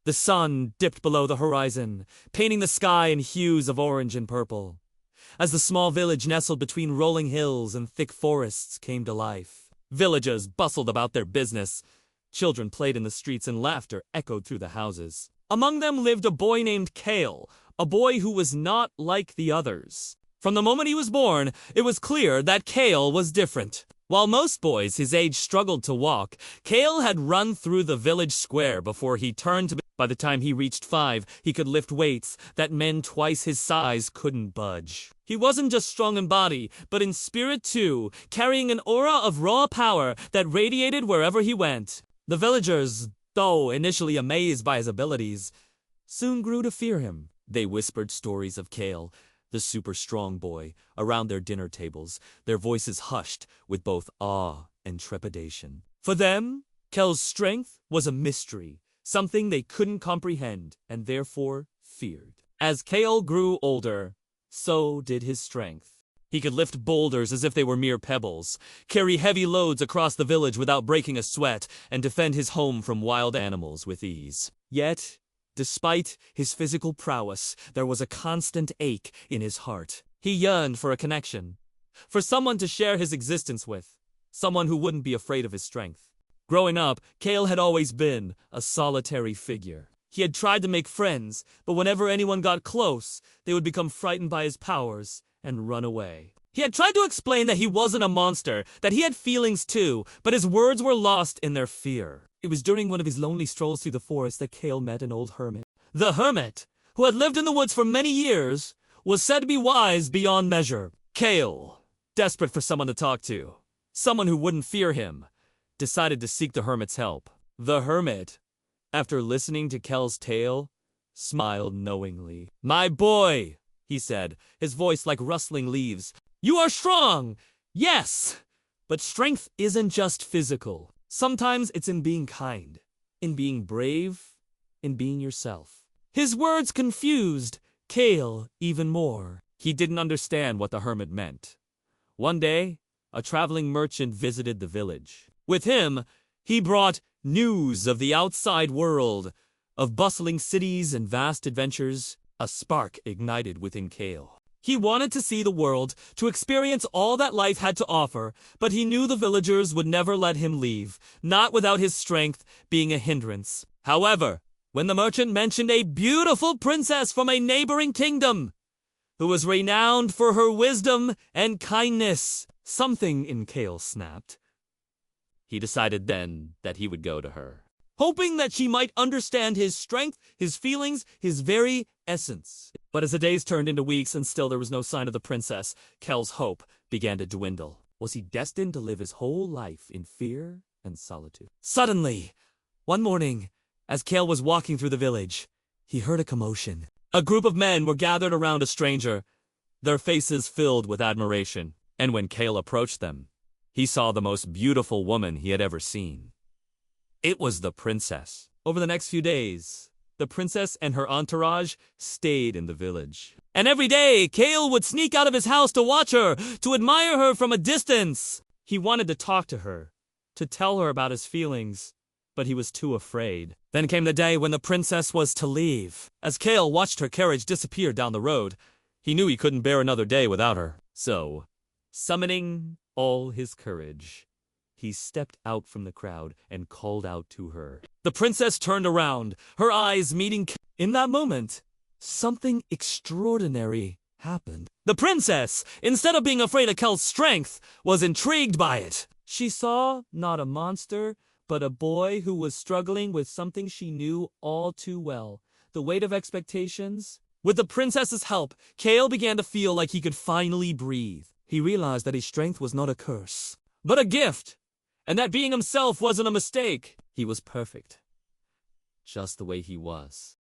The sun dipped below the horizon, painting the sky in hues of orange and purple. As the small village nestled between rolling hills and thick forests came to life, villagers bustled about their business. Children played in the streets and laughter echoed through the houses. Among them lived a boy named Kael, a boy who was not like the others. From the moment he was born, it was clear that Kael was different. While most boys his age struggled to walk, Kael had run through the village square before he turned to. By the time he reached 5, he could lift weights that men twice his size couldn't budge. He wasn't just strong in body, but in spirit too, carrying an aura of raw power that radiated wherever he went. The villagers, though initially amazed by his abilities, soon grew to fear him. They whispered stories of Kael, the super strong boy, around their dinner tables, their voices hushed with both awe and trepidation. For them, Kael's strength was a mystery, something they couldn't comprehend and therefore feared. As Kael grew older, so did his strength. He could lift boulders as if they were mere pebbles, carry heavy loads across the village without breaking a sweat, and defend his home from wild animals with ease. Yet, despite his physical prowess, there was a constant ache in his heart. He yearned for a connection, for someone to share his existence with, someone who wouldn't be afraid of his strength. Growing up, Kael had always been a solitary figure. He had tried to make friends, but whenever anyone got close, they would become frightened by his powers and run away. He had tried to explain that he wasn't a monster, that he had feelings too, but his words were lost in their fear. It was during one of his lonely strolls through the forest that Kael met an old hermit. The hermit, who had lived in the woods for many years, was said to be wise beyond measure. Kael, desperate for someone to talk to, someone who wouldn't fear him, decided to seek the hermit's help. The hermit, after listening to Kael's tale, smiled knowingly. "My boy," he said, his voice like rustling leaves, "you are strong, yes, but strength isn't just physical. Sometimes it's in being kind, in being brave, in being yourself." His words confused Kael even more. He didn't understand what the hermit meant. One day, a traveling merchant visited the village. With him, he brought news of the outside world, of bustling cities and vast adventures. A spark ignited within Kael. He wanted to see the world, to experience all that life had to offer, but he knew the villagers would never let him leave, not without his strength being a hindrance. However, when the merchant mentioned a beautiful princess from a neighboring kingdom, who was renowned for her wisdom and kindness, something in Kael snapped. He decided then that he would go to her, hoping that she might understand his strength, his feelings, his very essence. But as the days turned into weeks and still there was no sign of the princess, Kael's hope began to dwindle. Was he destined to live his whole life in fear and solitude? Suddenly, one morning, as Kael was walking through the village, he heard a commotion. A group of men were gathered around a stranger, their faces filled with admiration. And when Kael approached them, he saw the most beautiful woman he had ever seen. It was the princess. Over the next few days, the princess and her entourage stayed in the village. And every day, Kael would sneak out of his house to watch her, to admire her from a distance. He wanted to talk to her, to tell her about his feelings, but he was too afraid. Then came the day when the princess was to leave. As Kael watched her carriage disappear down the road, he knew he couldn't bear another day without her. So, summoning all his courage, he stepped out from the crowd and called out to her. The princess turned around, her eyes meeting. In that moment, something extraordinary happened. The princess, instead of being afraid of Kael's strength, was intrigued by it. She saw not a monster, but a boy who was struggling with something she knew all too well, the weight of expectations. With the princess's help, Kael began to feel like he could finally breathe. He realized that his strength was not a curse, but a gift, and that being himself wasn't a mistake. He was perfect, just the way he was.